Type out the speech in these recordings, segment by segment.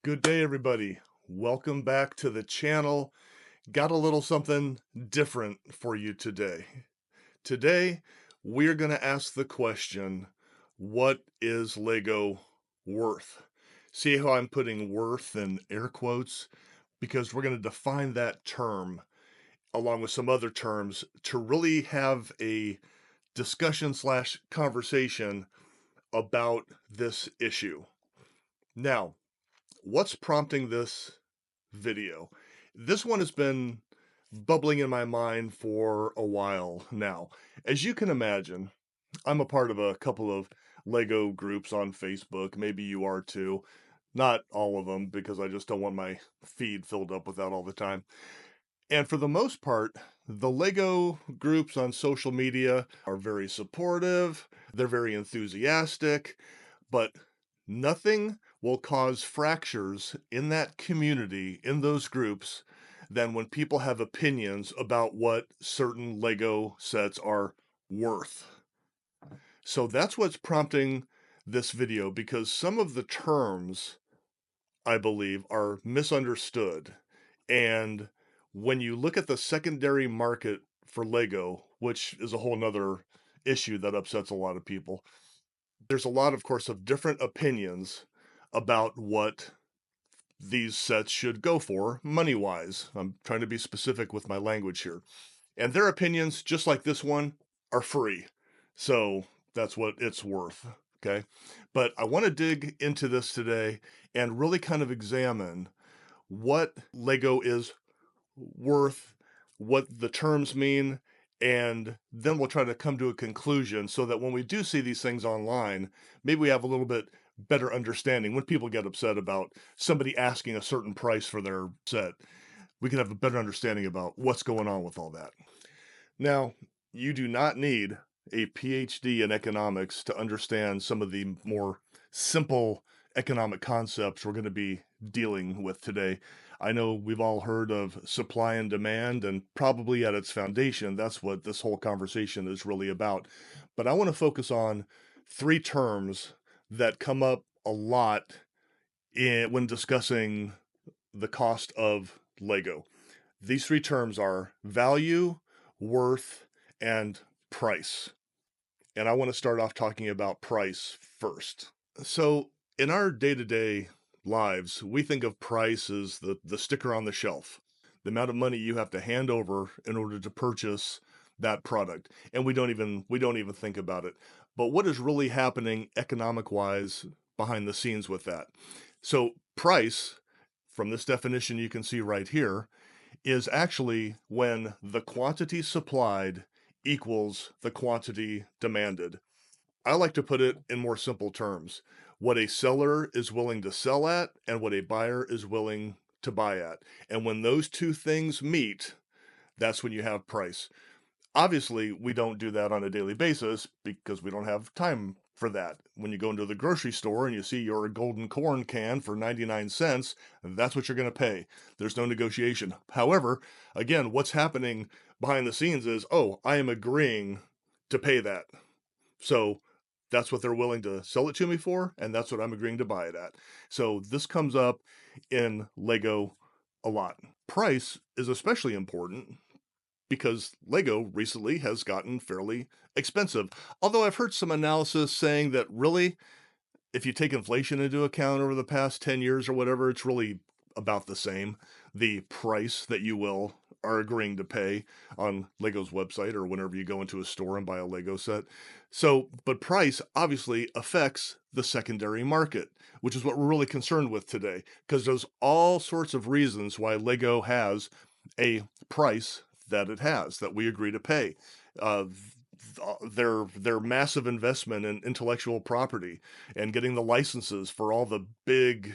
Good day, everybody. Welcome back to the channel. Got a little something different for you today. Today, we're going to ask the question, what is Lego worth? See how I'm putting worth in air quotes? Because we're going to define that term along with some other terms to really have a discussion slash conversation about this issue. Now, what's prompting this video? This one has been bubbling in my mind for a while now. As you can imagine, I'm a part of a couple of Lego groups on Facebook. Maybe you are too. Not all of them, because I just don't want my feed filled up with that all the time. And for the most part, the Lego groups on social media are very supportive, they're very enthusiastic, but nothing will cause fractures in that community, in those groups, than when people have opinions about what certain Lego sets are worth. So that's what's prompting this video, because some of the terms, I believe, are misunderstood. And when you look at the secondary market for Lego, which is a whole nother issue that upsets a lot of people, there's a lot, of course, of different opinions about what these sets should go for money-wise. I'm trying to be specific with my language here. And their opinions, just like this one, are free. So that's what it's worth, okay? But I want to dig into this today and really kind of examine what Lego is worth, what the terms mean, and then we'll try to come to a conclusion so that when we do see these things online, maybe we have a little bit better understanding. When people get upset about somebody asking a certain price for their set, we can have a better understanding about what's going on with all that. Now, you do not need a PhD in economics to understand some of the more simple economic concepts we're going to be dealing with today. I know we've all heard of supply and demand, and probably at its foundation, that's what this whole conversation is really about. But I want to focus on three terms that come up a lot when discussing the cost of Lego. These three terms are value, worth, and price. And I want to start off talking about price first. So, in our day-to-day lives, we think of price as the sticker on the shelf, the amount of money you have to hand over in order to purchase that product. And we don't even think about it. But what is really happening economic-wise behind the scenes with that? So, price, from this definition you can see right here, is actually when the quantity supplied equals the quantity demanded. I like to put it in more simple terms: what a seller is willing to sell at and what a buyer is willing to buy at. And when those two things meet, that's when you have price. Obviously, we don't do that on a daily basis because we don't have time for that. When you go into the grocery store and you see your golden corn can for 99 cents, that's what you're going to pay. There's no negotiation. However, again, what's happening behind the scenes is, oh, I am agreeing to pay that. So that's what they're willing to sell it to me for, and that's what I'm agreeing to buy it at. So this comes up in Lego a lot. Price is especially important because Lego recently has gotten fairly expensive. Although I've heard some analysis saying that really, if you take inflation into account over the past 10 years or whatever, it's really about the same. The price that you are agreeing to pay on Lego's website or whenever you go into a store and buy a Lego set. So, but price obviously affects the secondary market, which is what we're really concerned with today, because there's all sorts of reasons why Lego has a price that it has, that we agree to pay. Uh, their massive investment in intellectual property and getting the licenses for all the big,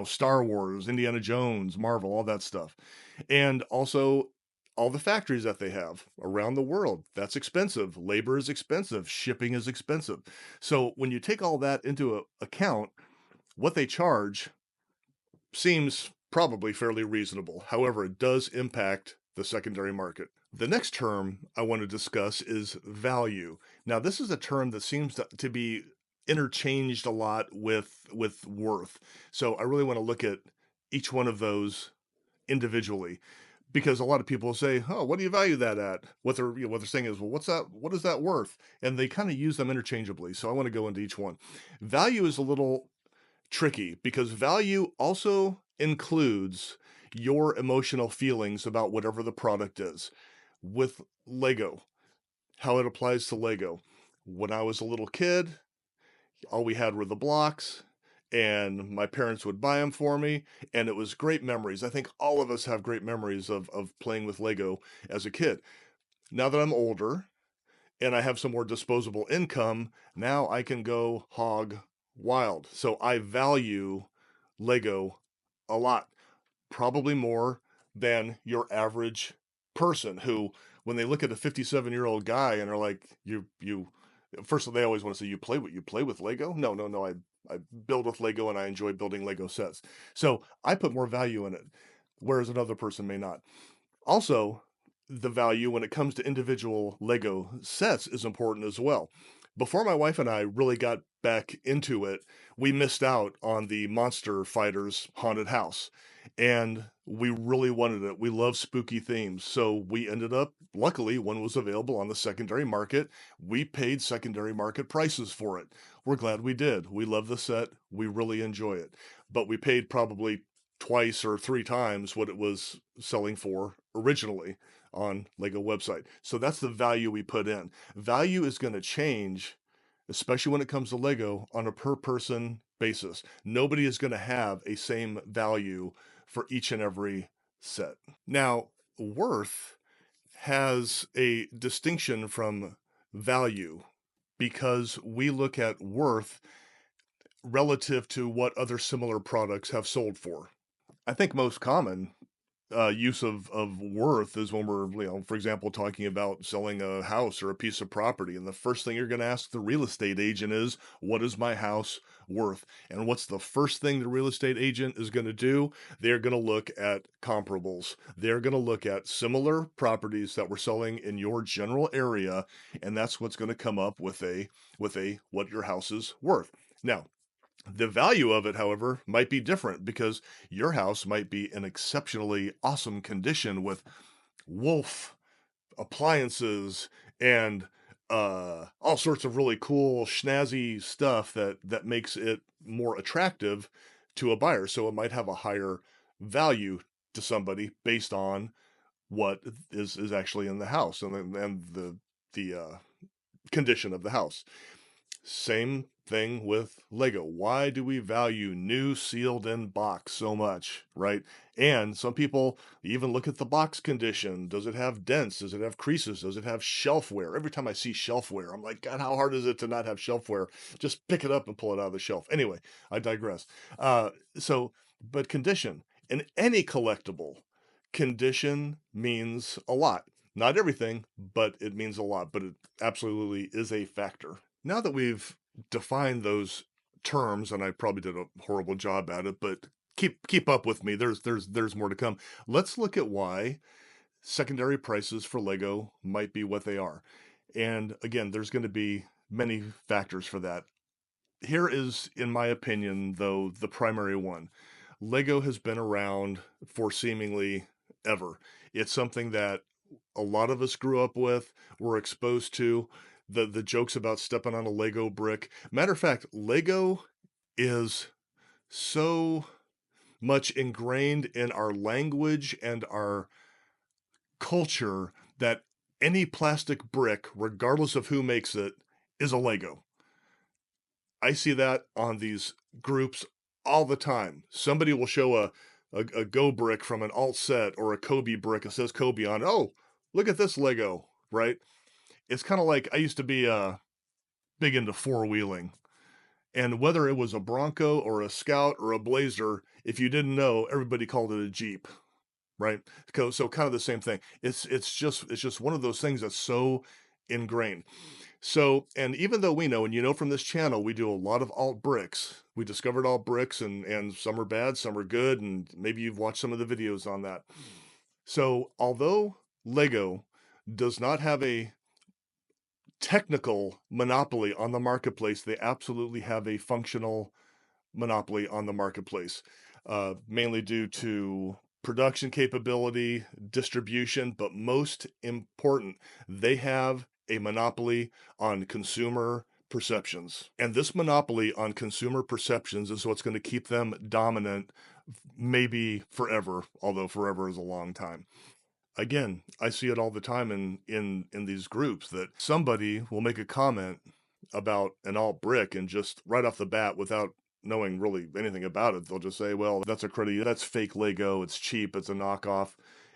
Star Wars, Indiana Jones, Marvel, all that stuff. And also all the factories that they have around the world. That's expensive. Labor is expensive. Shipping is expensive. So when you take all that into account, what they charge seems probably fairly reasonable. However, it does impact the secondary market. The next term I want to discuss is value. Now, this is a term that seems to be interchanged a lot with worth. So I really want to look at each one of those individually, because a lot of people say, "Oh, what do you value that at?" What they're saying is, "Well, what's that? What is that worth?" And they kind of use them interchangeably. So I want to go into each one. Value is a little tricky because value also includes your emotional feelings about whatever the product is. With Lego, how it applies to Lego. When I was a little kid, all we had were the blocks, and my parents would buy them for me, and it was great memories. I think all of us have great memories of playing with Lego as a kid. Now that I'm older and I have some more disposable income, now I can go hog wild. So I value Lego a lot, probably more than your average person who, when they look at a 57-year-old guy and are like, you first of all, they always want to say, you play with Lego? No, no, no. I build with Lego and I enjoy building Lego sets. So I put more value in it, whereas another person may not. Also, the value when it comes to individual Lego sets is important as well. Before my wife and I really got back into it, we missed out on the Monster Fighters haunted house. And we really wanted it. We love spooky themes. So we ended up, luckily, one was available on the secondary market. We paid secondary market prices for it. We're glad we did. We love the set. We really enjoy it. But we paid probably twice or three times what it was selling for originally on Lego website. So that's the value we put in. Value is going to change, especially when it comes to Lego, on a per person basis. Nobody is going to have a same value for each and every set. Now, worth has a distinction from value because we look at worth relative to what other similar products have sold for. I think most common use of worth is when we're, for example, talking about selling a house or a piece of property. And the first thing you're going to ask the real estate agent is, what is my house worth? And what's the first thing the real estate agent is going to do? They're going to look at comparables. They're going to look at similar properties that we're selling in your general area. And that's what's going to come up with what your house is worth. Now, the value of it, however, might be different because your house might be in exceptionally awesome condition with wolf appliances and all sorts of really cool snazzy stuff that makes it more attractive to a buyer. So it might have a higher value to somebody based on what is actually in the house and the condition of the house. Same thing with Lego. Why do we value new sealed in box so much, right? And some people even look at the box condition. Does it have dents? Does it have creases? Does it have shelfware? Every time I see shelfware, I'm like, God, how hard is it to not have shelfware? Just pick it up and pull it out of the shelf. Anyway, I digress. But condition in any collectible, condition means a lot. Not everything, but it means a lot. But it absolutely is a factor. Now that we've defined those terms, and I probably did a horrible job at it, but keep up with me. There's more to come. Let's look at why secondary prices for Lego might be what they are. And again, there's going to be many factors for that. Here is, in my opinion, though, the primary one. Lego has been around for seemingly ever. It's something that a lot of us grew up with, were exposed to. The jokes about stepping on a Lego brick. Matter of fact, Lego is so much ingrained in our language and our culture that any plastic brick, regardless of who makes it, is a Lego. I see that on these groups all the time. Somebody will show a Go brick from an alt set or a Cobi brick. It says Cobi on it. Oh, look at this Lego, right? It's kind of like I used to be big into four-wheeling. And whether it was a Bronco or a Scout or a Blazer, if you didn't know, everybody called it a Jeep, right? So kind of the same thing. It's just one of those things that's so ingrained. So, and even though we know, and you know from this channel, we do a lot of alt bricks. We discovered alt bricks, and some are bad, some are good, and maybe you've watched some of the videos on that. So, although Lego does not have a technical monopoly on the marketplace. They absolutely have a functional monopoly on the marketplace, mainly due to production capability, distribution, but most important, they have a monopoly on consumer perceptions. And this monopoly on consumer perceptions is what's going to keep them dominant, maybe forever, although forever is a long time. Again, I see it all the time in these groups that somebody will make a comment about an alt brick, and just right off the bat, without knowing really anything about it, they'll just say, well, that's fake Lego, it's cheap, it's a knockoff.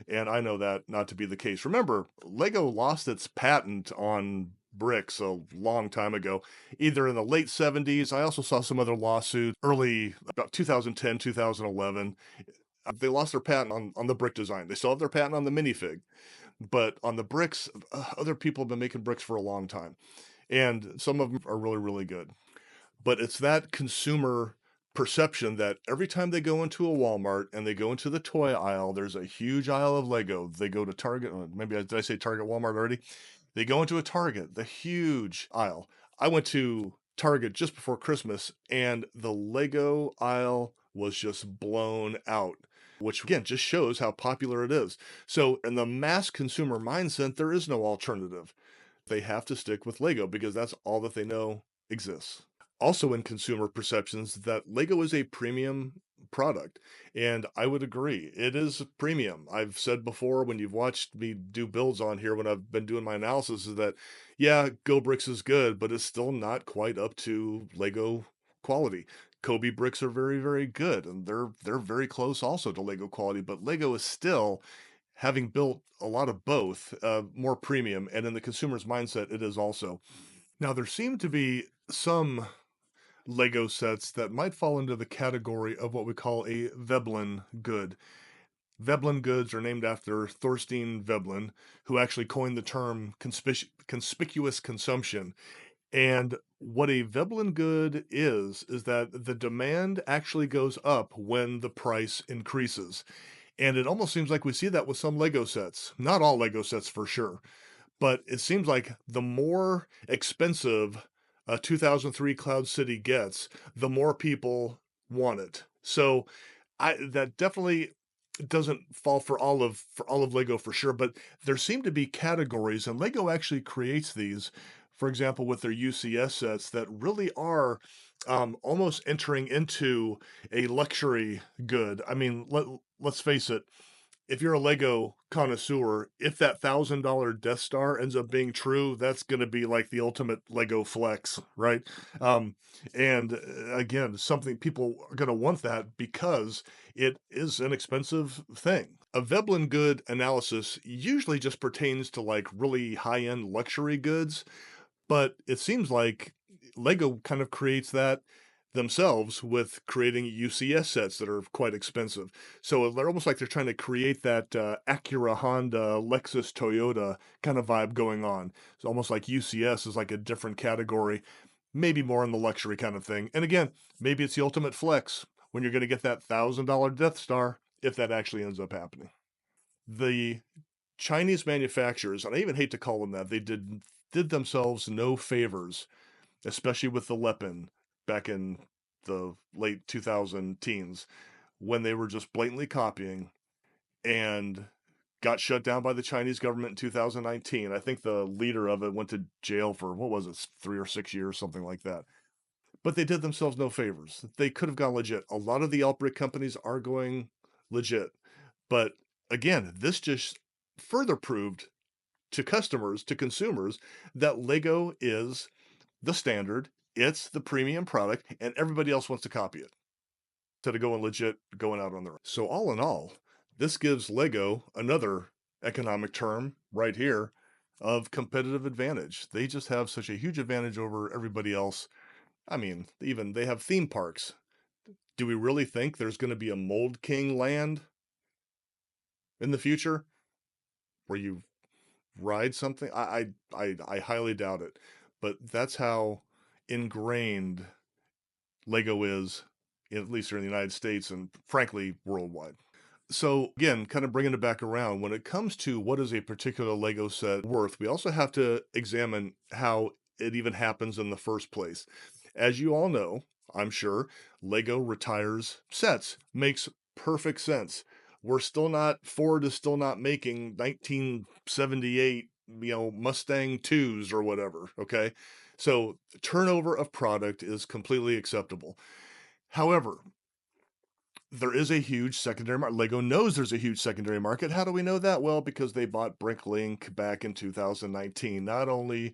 And I know that not to be the case. Remember, Lego lost its patent on bricks a long time ago, either in the late 70s. I also saw some other lawsuits early, about 2010, 2011. They lost their patent on the brick design. They still have their patent on the minifig, but on the bricks, other people have been making bricks for a long time, and some of them are really, really good. But it's that consumer perception that every time they go into a Walmart and they go into the toy aisle, there's a huge aisle of Lego. They go to Target, did I say Target, Walmart already? They go into a Target, the huge aisle. I went to Target just before Christmas, and the Lego aisle was just blown out, which again just shows how popular it is. So, in the mass consumer mindset, there is no alternative. They have to stick with Lego because that's all that they know exists. Also, in consumer perceptions, that Lego is a premium product, and I would agree. It is premium. I've said before, when you've watched me do builds on here, when I've been doing my analysis, is that, yeah, Gobricks is good, but it's still not quite up to Lego quality. Cobi bricks are very, very good, and they're very close also to Lego quality, but Lego is still, having built a lot of both, more premium, and in the consumer's mindset, it is also. Now, there seem to be some Lego sets that might fall into the category of what we call a Veblen good. Veblen goods are named after Thorstein Veblen, who actually coined the term conspicuous consumption. And what a Veblen good is that the demand actually goes up when the price increases. And it almost seems like we see that with some Lego sets. Not all Lego sets for sure, but it seems like the more expensive a 2003 Cloud City gets, the more people want it. So that definitely doesn't fall for all of Lego for sure, but there seem to be categories, and Lego actually creates these. For example, with their UCS sets that really are almost entering into a luxury good. I mean, let's face it, if you're a Lego connoisseur, if that $1,000 Death Star ends up being true, that's going to be like the ultimate Lego flex, right? Um, and again, something people are going to want that because it is an expensive thing. A Veblen good analysis usually just pertains to like really high end luxury goods, but it seems like Lego kind of creates that themselves with creating UCS sets that are quite expensive. So they're almost like they're trying to create that Acura, Honda, Lexus, Toyota kind of vibe going on. It's almost like UCS is like a different category, maybe more in the luxury kind of thing. And again, maybe it's the ultimate flex when you're going to get that $1,000 Death Star, if that actually ends up happening. The Chinese manufacturers, and I even hate to call them that, they did themselves no favors, especially with the Lepin back in the late 2000 teens, when they were just blatantly copying and got shut down by the Chinese government in 2019. I think the leader of it went to jail for, what was it, 3 or 6 years, something like that. But they did themselves no favors. They could have gone legit. A lot of the outbreak companies are going legit. But again, this just further proved to customers, to consumers, that Lego is the standard, it's the premium product, and everybody else wants to copy it instead of going legit, going out on their own. So all in all, this gives Lego another economic term right here of competitive advantage. They just have such a huge advantage over everybody else. I mean, even they have theme parks. Do we really think there's going to be a Mould King land in the future where you ride something? I highly doubt it. But that's how ingrained Lego is, at least here in the United States and frankly worldwide. So again, kind of bringing it back around, when it comes to what is a particular Lego set worth, we also have to examine how it even happens in the first place. As you all know, I'm sure, Lego retires sets. Makes perfect sense. Ford is still not making 1978, Mustang 2s or whatever, okay? So turnover of product is completely acceptable. However, there is a huge secondary market. Lego knows there's a huge secondary market. How do we know that? Well, because they bought Bricklink back in 2019. Not only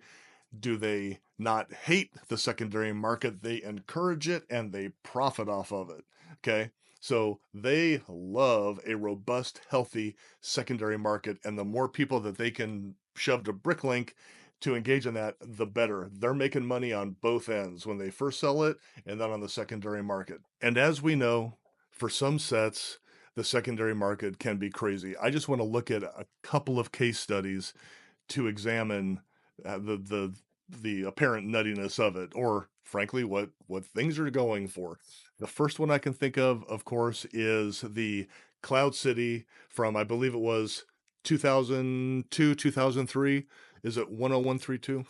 do they not hate the secondary market, they encourage it and they profit off of it. Okay. So they love a robust, healthy secondary market. And the more people that they can shove to Bricklink to engage in that, the better. They're making money on both ends when they first sell it and then on the secondary market. And as we know, for some sets, the secondary market can be crazy. I just want to look at a couple of case studies to examine the apparent nuttiness of it, or frankly, what things are going for. The first one I can think of course, is the Cloud City from, I believe it was 2002, 2003. Is it 10132?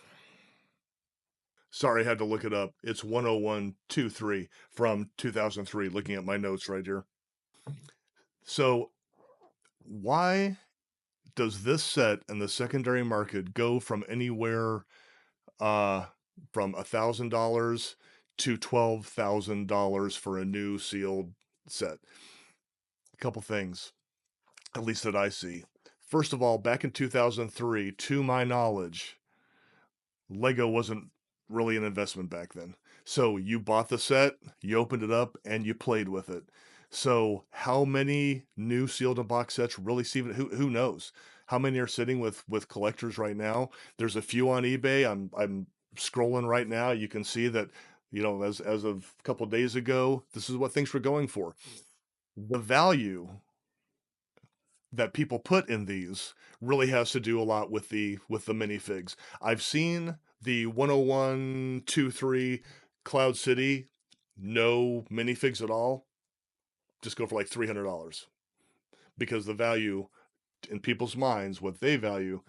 Sorry, I had to look it up. It's 10123 from 2003, looking at my notes right here. So, why does this set in the secondary market go from anywhere uh, from $1,000 to $12,000 for a new sealed set? A couple things, at least that I see. First of all, back in 2003, to my knowledge, Lego wasn't really an investment back then. So you bought the set, you opened it up, and you played with it. So how many new sealed and box sets really see it? Who knows? How many are sitting with collectors right now? There's a few on eBay. I'm scrolling right now. You can see that, as of a couple days ago, this is what things were going for. The value that people put in these really has to do a lot with the minifigs. I've seen the 10123 Cloud City, no minifigs at all, just go for like $300, because the value in people's minds, what they value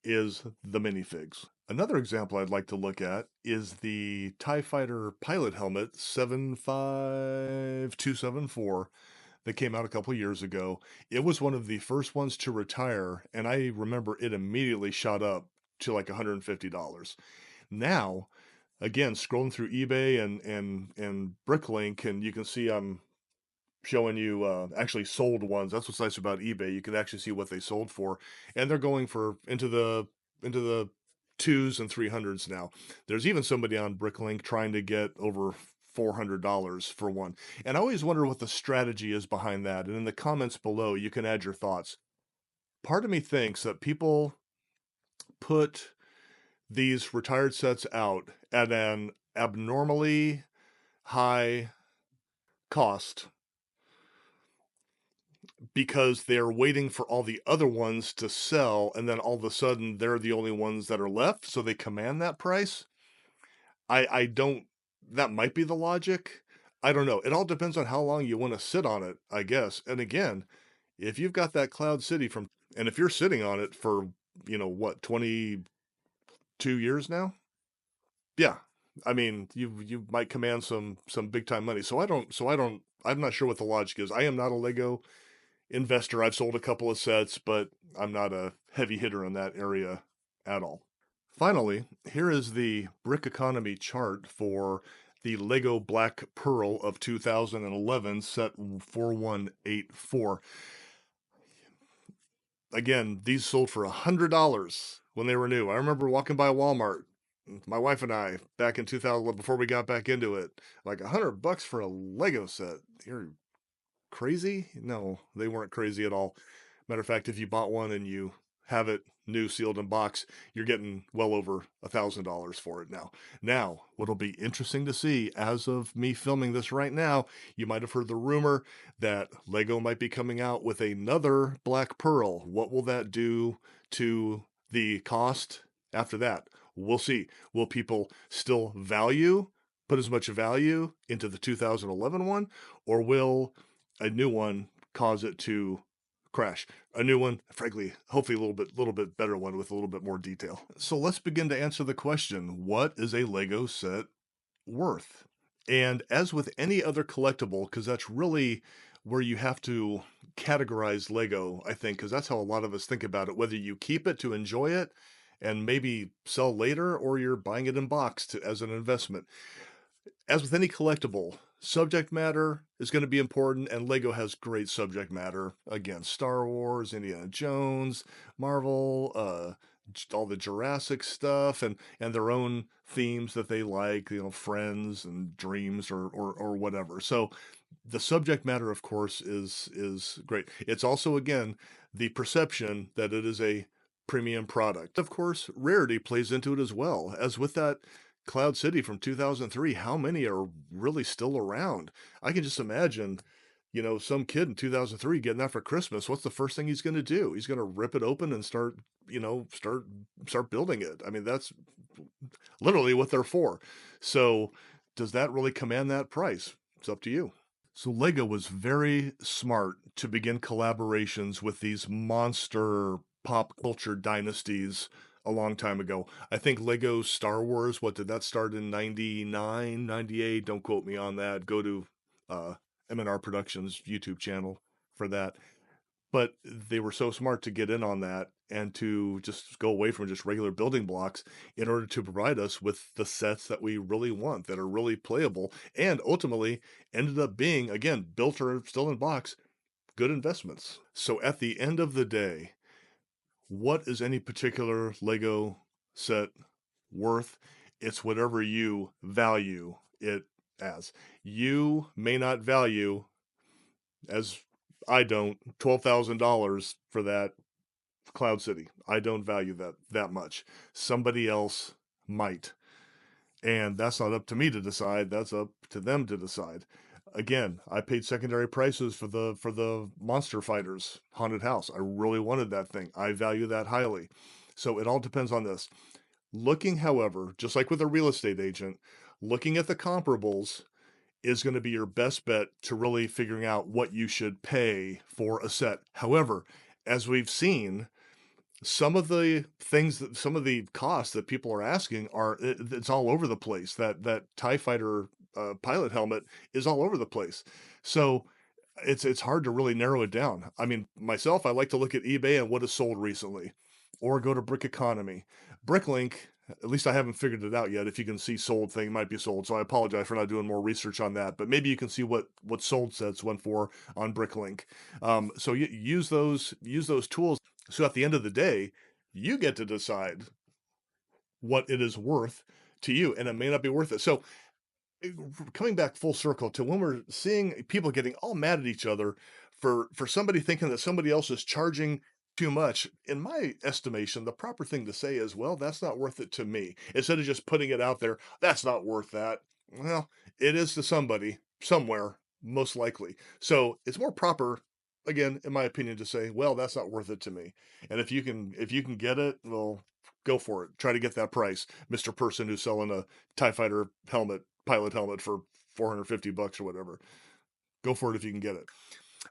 is the minifigs. Another example I'd like to look at is the TIE Fighter pilot helmet 75274 that came out a couple years ago. It was one of the first ones to retire, and I remember it immediately shot up to like $150. Now, again, scrolling through eBay and Bricklink, and you can see I'm showing you actually sold ones. That's what's nice about eBay. You can actually see what they sold for, and they're going for into the twos and 300s now. There's even somebody on Bricklink trying to get over $400 for one. And I always wonder what the strategy is behind that. And in the comments below, you can add your thoughts. Part of me thinks that people put these retired sets out at an abnormally high cost because they're waiting for all the other ones to sell, and then all of a sudden they're the only ones that are left, so they command that price. I don't, that might be the logic. I don't know. It all depends on how long you want to sit on it, I guess. And again, if you've got that Cloud City and if you're sitting on it for, what, 22 years now? Yeah. I mean, you might command some big time money. I'm not sure what the logic is. I am not a Lego investor. I've sold a couple of sets, but I'm not a heavy hitter in that area at all. Finally, here is the brick economy chart for the Lego Black Pearl of 2011, set 4184. Again, these sold for $100 when they were new. I remember walking by Walmart, my wife and I, back in 2000, before we got back into it, like $100 for a Lego set. You're crazy? No, they weren't crazy at all. Matter of fact, if you bought one and you have it new, sealed in box, you're getting well over $1,000 for it now. Now, what'll be interesting to see, as of me filming this right now, you might have heard the rumor that Lego might be coming out with another Black Pearl. What will that do to the cost after that? We'll see. Will people still put as much value into the 2011 one, or will a new one cause it to crash. A new one, frankly, hopefully a little bit better one with a little bit more detail. So let's begin to answer the question, what is a Lego set worth? And as with any other collectible, because that's really where you have to categorize Lego, I think, because that's how a lot of us think about it, whether you keep it to enjoy it and maybe sell later, or you're buying it in box as an investment. As with any collectible, subject matter is going to be important, and Lego has great subject matter. Again, Star Wars, Indiana Jones, Marvel, all the Jurassic stuff, and their own themes that they like, friends and dreams or whatever. So the subject matter, of course, is great. It's also, again, the perception that it is a premium product. Of course, rarity plays into it as well, as with that Cloud City from 2003, how many are really still around? I can just imagine, some kid in 2003 getting that for Christmas. What's the first thing he's going to do? He's going to rip it open and start building it. I mean, that's literally what they're for. So, does that really command that price? It's up to you. So Lego was very smart to begin collaborations with these monster pop culture dynasties a long time ago. I think Lego Star Wars, what did that start in 99, 98? Don't quote me on that. Go to M&R Productions YouTube channel for that. But they were so smart to get in on that and to just go away from just regular building blocks in order to provide us with the sets that we really want, that are really playable, and ultimately ended up being, again, built or still in box, good investments. So at the end of the day, what is any particular Lego set worth? It's whatever you value it as. You may not value, as I don't, $12,000 for that Cloud City. I don't value that much. Somebody else might. And that's not up to me to decide. That's up to them to decide. Again, I paid secondary prices for the Monster Fighters haunted house. I really wanted that thing. I value that highly. So it all depends on this. Looking, however, just like with a real estate agent, looking at the comparables is going to be your best bet to really figuring out what you should pay for a set. However, as we've seen, some of the costs that people are asking it's all over the place. That TIE Fighter pilot helmet is all over the place. So it's hard to really narrow it down. I mean, myself, I like to look at eBay and what is sold recently, or go to Brick Economy. Bricklink, at least I haven't figured it out yet. If you can see sold thing, might be sold. So I apologize for not doing more research on that. But maybe you can see what sold sets went for on Bricklink. So you use those tools. So at the end of the day, you get to decide what it is worth to you, and it may not be worth it. So coming back full circle to when we're seeing people getting all mad at each other for somebody thinking that somebody else is charging too much, in my estimation, the proper thing to say is, well, that's not worth it to me. Instead of just putting it out there, that's not worth that. Well, it is to somebody somewhere, most likely. So it's more proper, again, in my opinion, to say, well, that's not worth it to me. And if you can get it, well, go for it. Try to get that price, Mr. Person who's selling a TIE Fighter pilot helmet for $450 or whatever. Go for it if you can get it.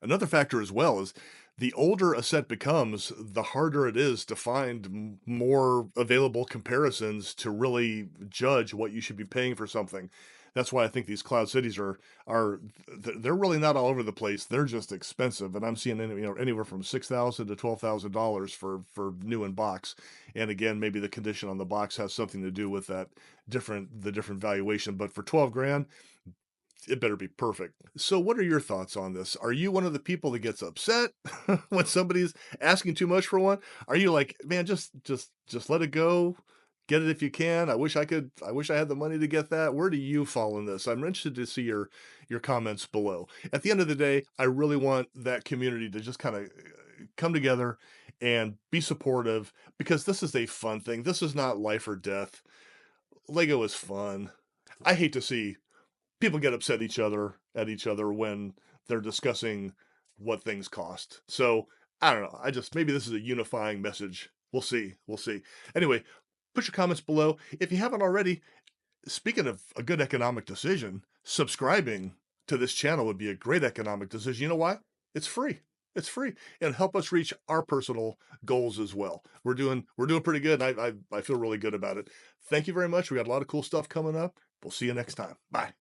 Another factor as well is the older a set becomes, the harder it is to find more available comparisons to really judge what you should be paying for something. That's why I think these Cloud Cities are they're really not all over the place. They're just expensive, and I'm seeing anywhere from $6,000 to $12,000 for new in box. And again, maybe the condition on the box has something to do with the different valuation. But for 12 grand, it better be perfect. So what are your thoughts on this? Are you one of the people that gets upset when somebody's asking too much for one? Are you like, man, just let it go? Get it if you can. I wish I had the money to get that. Where do you fall in this? I'm interested to see your comments below. At the end of the day, I really want that community to just kind of come together and be supportive, because this is a fun thing. This is not life or death. Lego is fun. I hate to see people get upset at each other when they're discussing what things cost. So I don't know. Maybe this is a unifying message. We'll see. Anyway, put your comments below. If you haven't already, speaking of a good economic decision, subscribing to this channel would be a great economic decision. You know why? It's free. It's free, and help us reach our personal goals as well. We're doing pretty good. I feel really good about it. Thank you very much. We got a lot of cool stuff coming up. We'll see you next time. Bye.